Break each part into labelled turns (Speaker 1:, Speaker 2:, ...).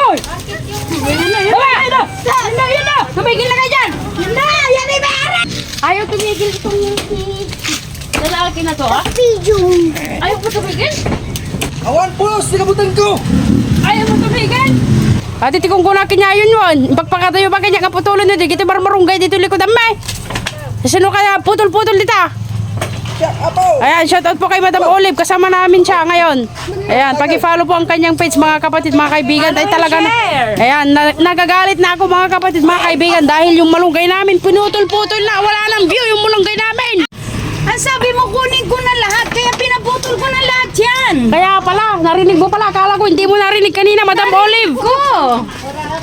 Speaker 1: Hoy! Yun na! Tumigil na kayo dyan! Yun na! Yan ay maaari! Ayaw tumigil itong lalaki na to, ha? Ayaw po tumigil?
Speaker 2: Awan po, sinabutan ko!
Speaker 1: Ayaw mo tumigil? Ati tikong kunakin niya yun yun. Pagpakatayo ba kanya kaputulan na dito, marunggay dito likod ang may. Sino kaya putol-putol dito? Ayan, shoutout po kay Madam Olive. Kasama namin siya ngayon. Ayan, pag-follow po ang kanyang page mga kapatid, mga kaibigan. Ay talaga na. Ayan, nagagalit na ako mga kapatid, mga kaibigan. Dahil yung malunggay namin, pinutol-putol na. Wala nang view yung malunggay namin.
Speaker 3: Ang sabi mo kunin ko na lahat, kaya pinaputol ko na lahat yan.
Speaker 1: Kaya pala, narinig mo pala. Akala ko hindi mo narinig kanina, Madam Olive.
Speaker 3: Ko.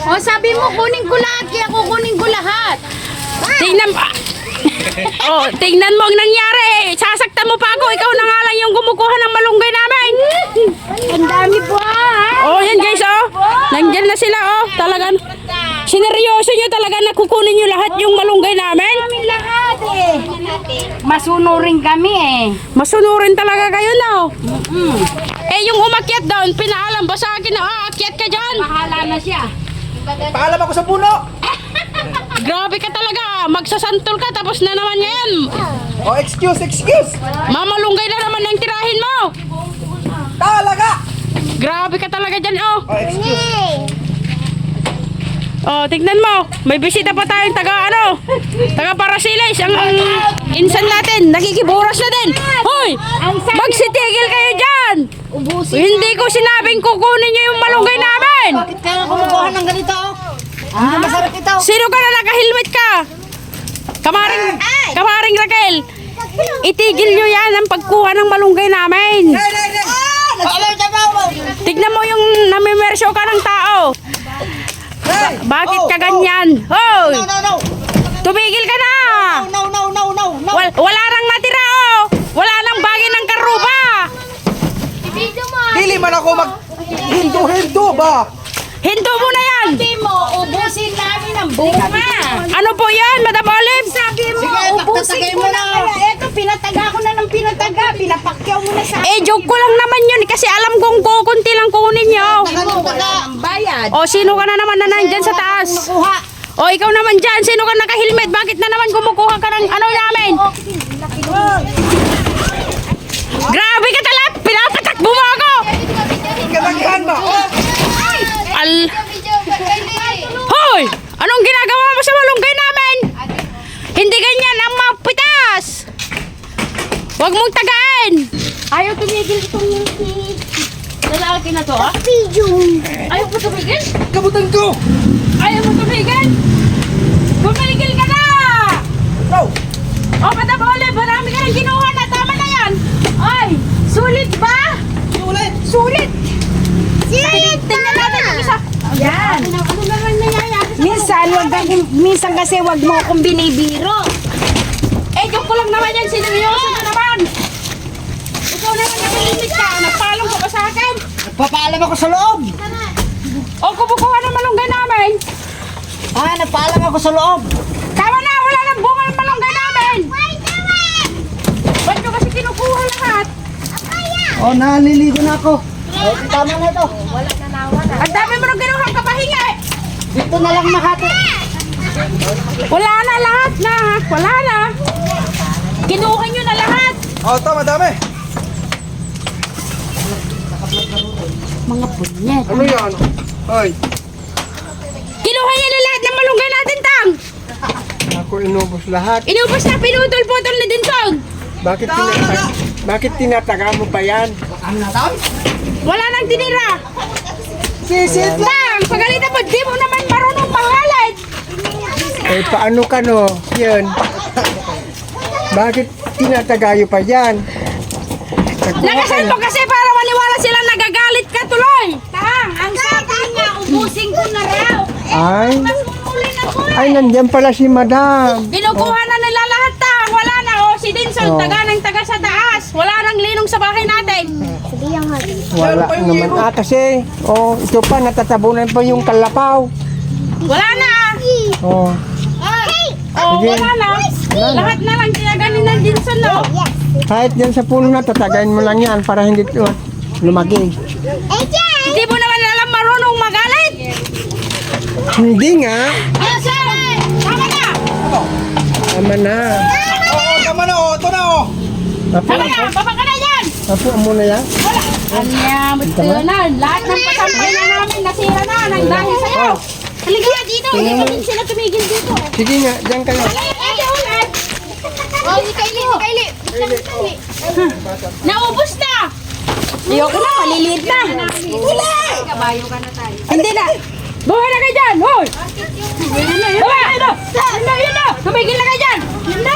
Speaker 3: O sabi mo kunin ko lahat, kaya kukunin ko lahat.
Speaker 1: Tingnan tingnan mo ang nangyari. Sasaktan mo pa ako. Ikaw na nga lang yung kumukuha ng malunggay namin.
Speaker 3: Ang dami po
Speaker 1: Oh, yan guys, oh. Nandiyan na sila, oh. Talagang sineryoso nyo talaga na kukunin nyo lahat yung malunggay namin.
Speaker 3: Kami lahat eh. Masunurin kami eh.
Speaker 1: Masunurin talaga kayo, no? Eh, yung umakyat doon, pinaalam ba sa akin na, akyat ka dyan?
Speaker 3: Bahala na siya.
Speaker 2: Paalam ako sa puno!
Speaker 1: Grabe ka talaga. Magsasantol ka, tapos na naman yan.
Speaker 2: Oh, excuse!
Speaker 1: Mamalunggay na naman ang tirahin mo.
Speaker 2: Talaga!
Speaker 1: Grabe ka talaga dyan, oh.
Speaker 2: Oh, excuse!
Speaker 1: Oh, tignan mo. May bisita pa tayong taga Parasiles. Ang insan natin, nakikiburas na din. Hoy! Magsitigil kayo dyan! Hindi ko sinabing kukunin nyo yung malunggay namin.
Speaker 3: Bakit kaya kumukuha ng ganito? Hindi masarap ito.
Speaker 1: Sino ka na naka-helmet ka? Kamaring Raquel. Itigil nyo yan ang pagkuha ng malunggay namin. Tignan mo yung namimersyo ka ng tao. Bakit ka ganyan? Hoy! Tumigil ka na!
Speaker 3: No.
Speaker 1: Wala nang natira, oh! Wala nang bagay ng karuba!
Speaker 2: Dili man ako mag-hinto-hinto ba?
Speaker 1: Hinto mo na yan!
Speaker 3: Sabi mo, ubusin namin ang bunga.
Speaker 1: Ano po yan, Madam Olive?
Speaker 3: Sabi mo,
Speaker 2: Sige,
Speaker 3: ubusin
Speaker 2: pagtatagay
Speaker 3: ko
Speaker 2: mo
Speaker 3: na. Eto, pinataga ko na ng pinataga. Pinapakyaw mo na sa
Speaker 1: Eh, joke ko lang naman yun kasi alam kong kukunti lang kunin nyo.
Speaker 3: wala ang bayad.
Speaker 1: O, sino ka na naman na nandyan sa taas?
Speaker 3: Makuha.
Speaker 1: O, ikaw naman dyan. Sino ka naka-helmet? Bakit na naman kumukuha ka ng ano namin? Grabe ka talaga! Pinapatakbo mo ako!
Speaker 2: Kalaghan ba?
Speaker 1: Hoy! Anong ginagawa mo sa malunggay namin? Hindi ganyan ang mapitas! Huwag mong tagaan! Ayaw tumigil itong lalaki na to, ah? Ayaw mo tumigil?
Speaker 2: Kabutan ko!
Speaker 1: Ayaw mo tumigil? Tumigil ka na!
Speaker 2: No!
Speaker 1: O, Madam Olive, marami ka nang ginuha na. Tama na yan. Ay, sulit ba?
Speaker 2: Ulit!
Speaker 1: Sulit! Tingnan natin yung isa.
Speaker 3: Yan.
Speaker 1: Ano naman nangyayari?
Speaker 3: Minsan kasi wag mo akong binibiro.
Speaker 1: Eh, joke ko lang naman yan. Sineryoso na naman. Ikaw naman nakalimit ka. Nagpaalam ka ba sa akin?
Speaker 2: Nagpapaalam ako sa loob!
Speaker 1: O, kumukuha ng malunggay namin.
Speaker 2: Nagpaalam ako sa loob!
Speaker 1: Tama na, wala nang bunga ng malunggay namin. Ba't nyo kasi kinukuha lahat?
Speaker 2: Oh, naliligo na ako. Tama na ito.
Speaker 1: Ang dami mo nang kinuha kapahinga eh.
Speaker 2: Dito na lang Makati.
Speaker 1: Wala na lahat na. Wala na. Kinuha nyo na lahat.
Speaker 2: Oh, ito, madami.
Speaker 1: Mga punyet.
Speaker 2: Ano yan? Hoy,
Speaker 1: Kinuha niya na lahat ng malunggay natin, Tang.
Speaker 2: ako inubos lahat.
Speaker 1: Inubos na, pinutol-putol na din, Tang.
Speaker 2: Bakit tinataga mo pa yan?
Speaker 1: Wala nang tinira.
Speaker 2: Sisit lang!
Speaker 1: Tang, pagalitan mo, di mo naman marunong mangalat.
Speaker 2: Eh, paano ka no? Yan. Bakit tinatagayo pa yan?
Speaker 1: Nakasan mo kasi para maniwala sila nagagalit ka tuloy.
Speaker 3: Tang, ang sabi nga, ubusin ko na raw.
Speaker 2: Ay,
Speaker 3: Masunurin ako eh.
Speaker 2: ay, nandiyan pala si madam.
Speaker 1: Kinukuha na nila lahat, Tang. Wala na, si Dinson,
Speaker 2: Oh.
Speaker 1: taga ng taga sa taas. Wala nang linong sa bahay natin.
Speaker 2: Wala naman. Kasi, ito pa, natatabunan pa yung kalapaw.
Speaker 1: Wala na.
Speaker 2: Oh,
Speaker 1: Oh,
Speaker 2: Sige.
Speaker 1: wala na. Lahat na lang tinaganin ng Dinson, no?
Speaker 2: kahit yan sa puno na, tatagayin mo lang yan para hindi ito lumaki.
Speaker 1: Hindi mo naman alam marunong magalit.
Speaker 2: Hindi nga.
Speaker 3: Ah, sir!
Speaker 1: Tama na!
Speaker 2: Tama na.
Speaker 4: Oo, tama na, oh. Ito na, oh.
Speaker 2: Apo,
Speaker 1: Tama na! Baba ka na yan!
Speaker 2: apo mo na yan.
Speaker 1: Anya, buto na. Lahat ng pasampay na namin, nasira na nang dahil sa'yo. Halika na dito. Hindi ka din sila tumigil dito.
Speaker 2: Sige nga, diyan kayo.
Speaker 3: Oh, si Kylie.
Speaker 1: Naubos na! Ayoko na, maliliit na.
Speaker 3: Kabayo ka na tayo.
Speaker 1: Hindi na. Buha na kayo dyan, hoy! Buha! Yun na! Tumigil na kayo dyan! Yun na!